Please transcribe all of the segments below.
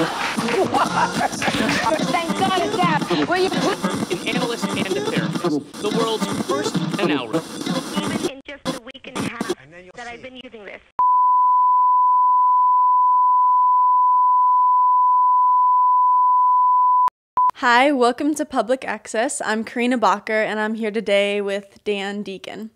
Thank God it's out. Will you put An analyst and a therapist. The world's first and algorithm. Even in just a week and a half that I've been using this. Hi, welcome to Public Access. I'm Karina Bacher, and I'm here today with Dan Deacon.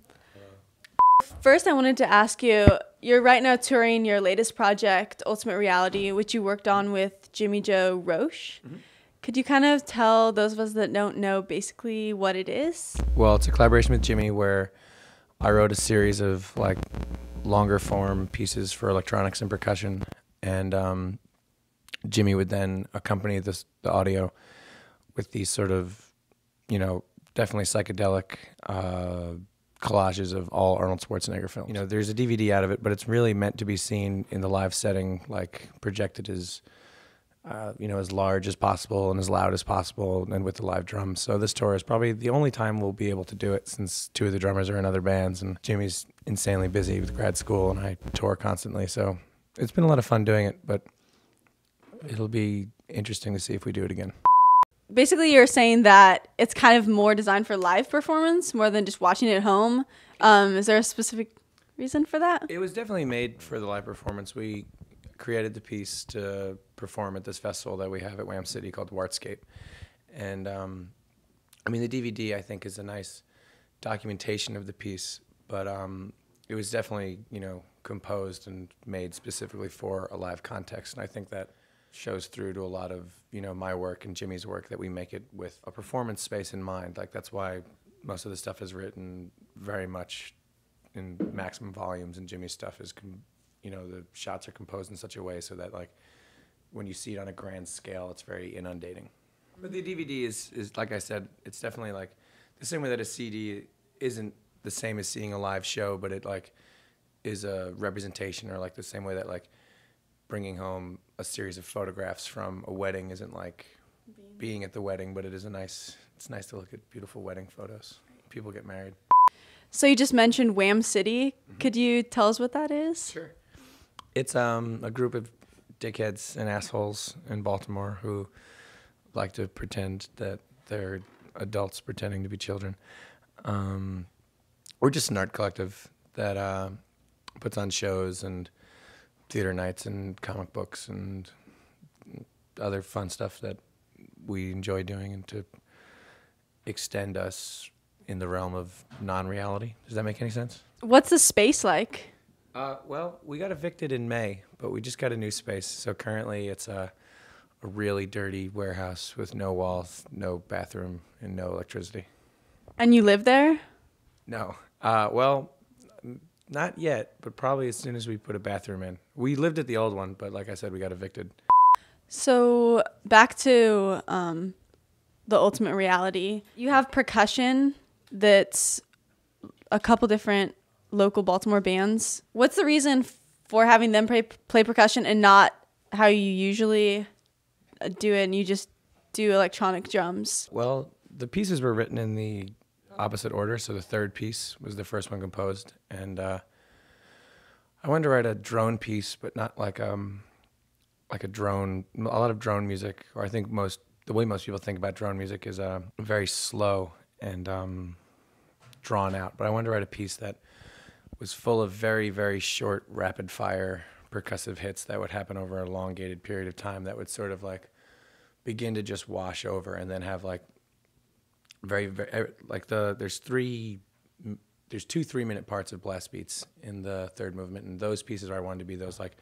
First, I wanted to ask you, you're right now touring your latest project, Ultimate Reality, which you worked on with Jimmy Joe Roche. Mm-hmm. Could you kind of tell those of us that don't know basically what it is? Well, it's a collaboration with Jimmy where I wrote a series of like longer form pieces for electronics and percussion, and Jimmy would then accompany the audio with these sort of, definitely psychedelic collages of all Arnold Schwarzenegger films. There's a DVD out of it, but it's really meant to be seen in the live setting, like projected as, as large as possible and as loud as possible, and with the live drums. So this tour is probably the only time we'll be able to do it, since two of the drummers are in other bands, and Jimmy's insanely busy with grad school, and I tour constantly. So it's been a lot of fun doing it, but it'll be interesting to see if we do it again. Basically, you're saying that it's kind of more designed for live performance more than just watching it at home. Is there a specific reason for that? It was definitely made for the live performance. We created the piece to perform at this festival that we have at Wham City called Wartscape. And the DVD, I think, is a nice documentation of the piece, but it was definitely, composed and made specifically for a live context. And I think that shows through to a lot of, my work and Jimmy's work, that we make it with a performance space in mind. Like, that's why most of the stuff is written very much in maximum volumes, and Jimmy's stuff is, the shots are composed in such a way so that, like, when you see it on a grand scale, it's very inundating. But the DVD is like I said, it's definitely like the same way that a CD isn't the same as seeing a live show, but it like is a representation, or like the same way that like bringing home a series of photographs from a wedding isn't like being at the wedding, but it's nice to look at beautiful wedding photos. People get married. So you just mentioned Wham City. Mm-hmm. Could you tell us what that is? Sure. It's a group of dickheads and assholes in Baltimore who like to pretend that they're adults pretending to be children. We're just an art collective that puts on shows and theater nights and comic books and other fun stuff that we enjoy doing, and to extend us in the realm of non-reality. Does that make any sense? What's the space like? Well, we got evicted in May, but we just got a new space. So currently it's a really dirty warehouse with no walls, no bathroom, and no electricity. And you live there? No. Well, not yet, but probably as soon as we put a bathroom in. We lived at the old one, but like I said, we got evicted. So back to the Ultimate Reality. You have percussion that's a couple different local Baltimore bands. What's the reason for having them play percussion and not how you usually do it, and you just do electronic drums? Well, the pieces were written in the opposite order, so the third piece was the first one composed, and I wanted to write a drone piece, but not like a drone. A lot of drone music, or I think the way most people think about drone music is very slow and drawn out. But I wanted to write a piece that was full of very, very short, rapid fire percussive hits that would happen over an elongated period of time, that would sort of like begin to just wash over, and then have like very, very like there's two 3-minute parts of blast beats in the third movement, and those pieces I wanted to be those like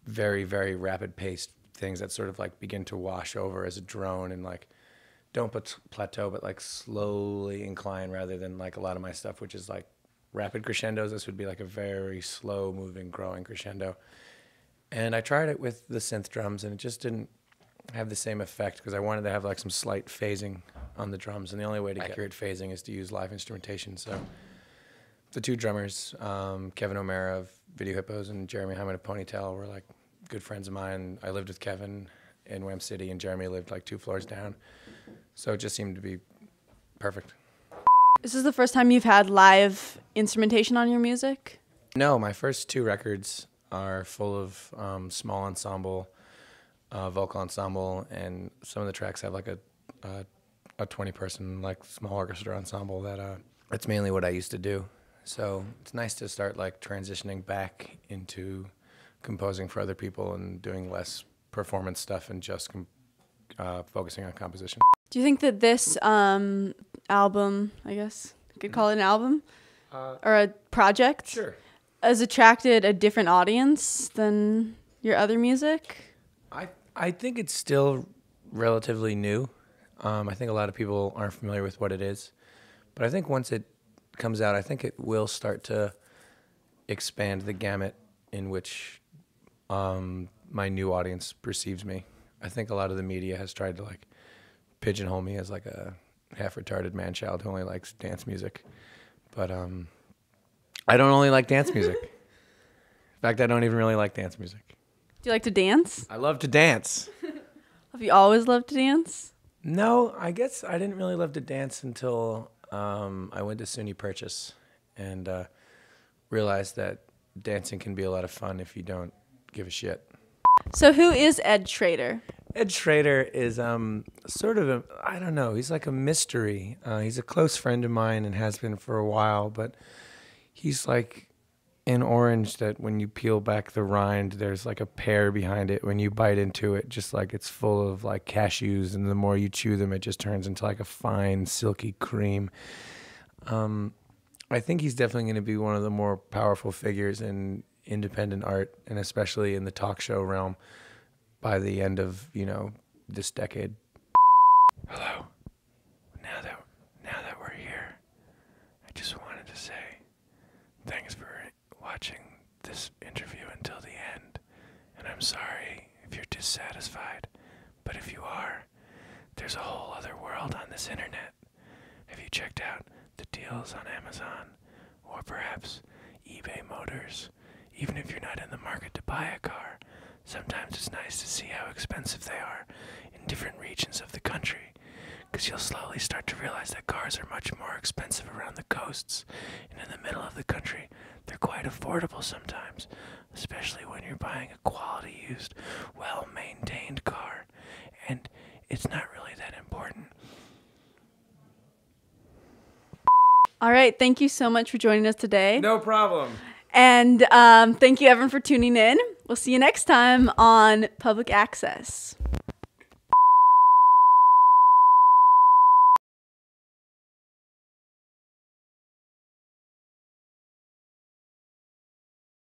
very, very rapid paced things that sort of like begin to wash over as a drone, and like don't plateau, but like slowly incline, rather than like a lot of my stuff, which is like rapid crescendos. This would be like a very slow moving, growing crescendo. And I tried it with the synth drums, and it just didn't have the same effect, because I wanted to have like some slight phasing on the drums, and the only way to get accurate phasing is to use live instrumentation. So the two drummers, Kevin O'Mara of Video Hippos and Jeremy Hyman of Ponytail, were like good friends of mine. I lived with Kevin in Wham City, and Jeremy lived like 2 floors down. So it just seemed to be perfect. This is the first time you've had live instrumentation on your music? No, my first 2 records are full of small ensemble vocal ensemble, and some of the tracks have like a 20-person like small orchestra ensemble that's mainly what I used to do. So it's nice to start like transitioning back into composing for other people and doing less performance stuff and just focusing on composition. Do you think that this album, I guess you could call it an album or a project, Sure. has attracted a different audience than your other music? I think it's still relatively new. I think a lot of people aren't familiar with what it is. But I think once it comes out, I think it will start to expand the gamut in which my new audience perceives me. I think a lot of the media has tried to like pigeonhole me as like a half-retarded man-child who only likes dance music. But I don't only like dance music. In fact, I don't even really like dance music. Do you like to dance? I love to dance. Have you always loved to dance? No, I guess I didn't really love to dance until I went to SUNY Purchase and realized that dancing can be a lot of fun if you don't give a shit. So who is Ed Schrader? Ed Schrader is sort of I don't know, he's like a mystery. He's a close friend of mine and has been for a while, but he's like an orange that when you peel back the rind, there's like a pear behind it. When you bite into it, just like it's full of like cashews, and the more you chew them, it just turns into like a fine, silky cream. I think he's definitely going to be one of the more powerful figures in independent art, and especially in the talk show realm by the end of, this decade. Hello. Now that we're here, I just wanted to say thanks for watching this interview until the end, and I'm sorry if you're dissatisfied, but if you are, there's a whole other world on this internet. Have you checked out the deals on Amazon or perhaps eBay Motors? Even if you're not in the market to buy a car, sometimes it's nice to see how expensive they are in different regions of the country, because you'll slowly start to realize that cars are much more expensive around the coasts, and in the middle of the country they're quite affordable sometimes, especially when you're buying a quality used, well-maintained car, and it's not really that important. All right, thank you so much for joining us today. No problem. And thank you, everyone, for tuning in. We'll see you next time on Public Access.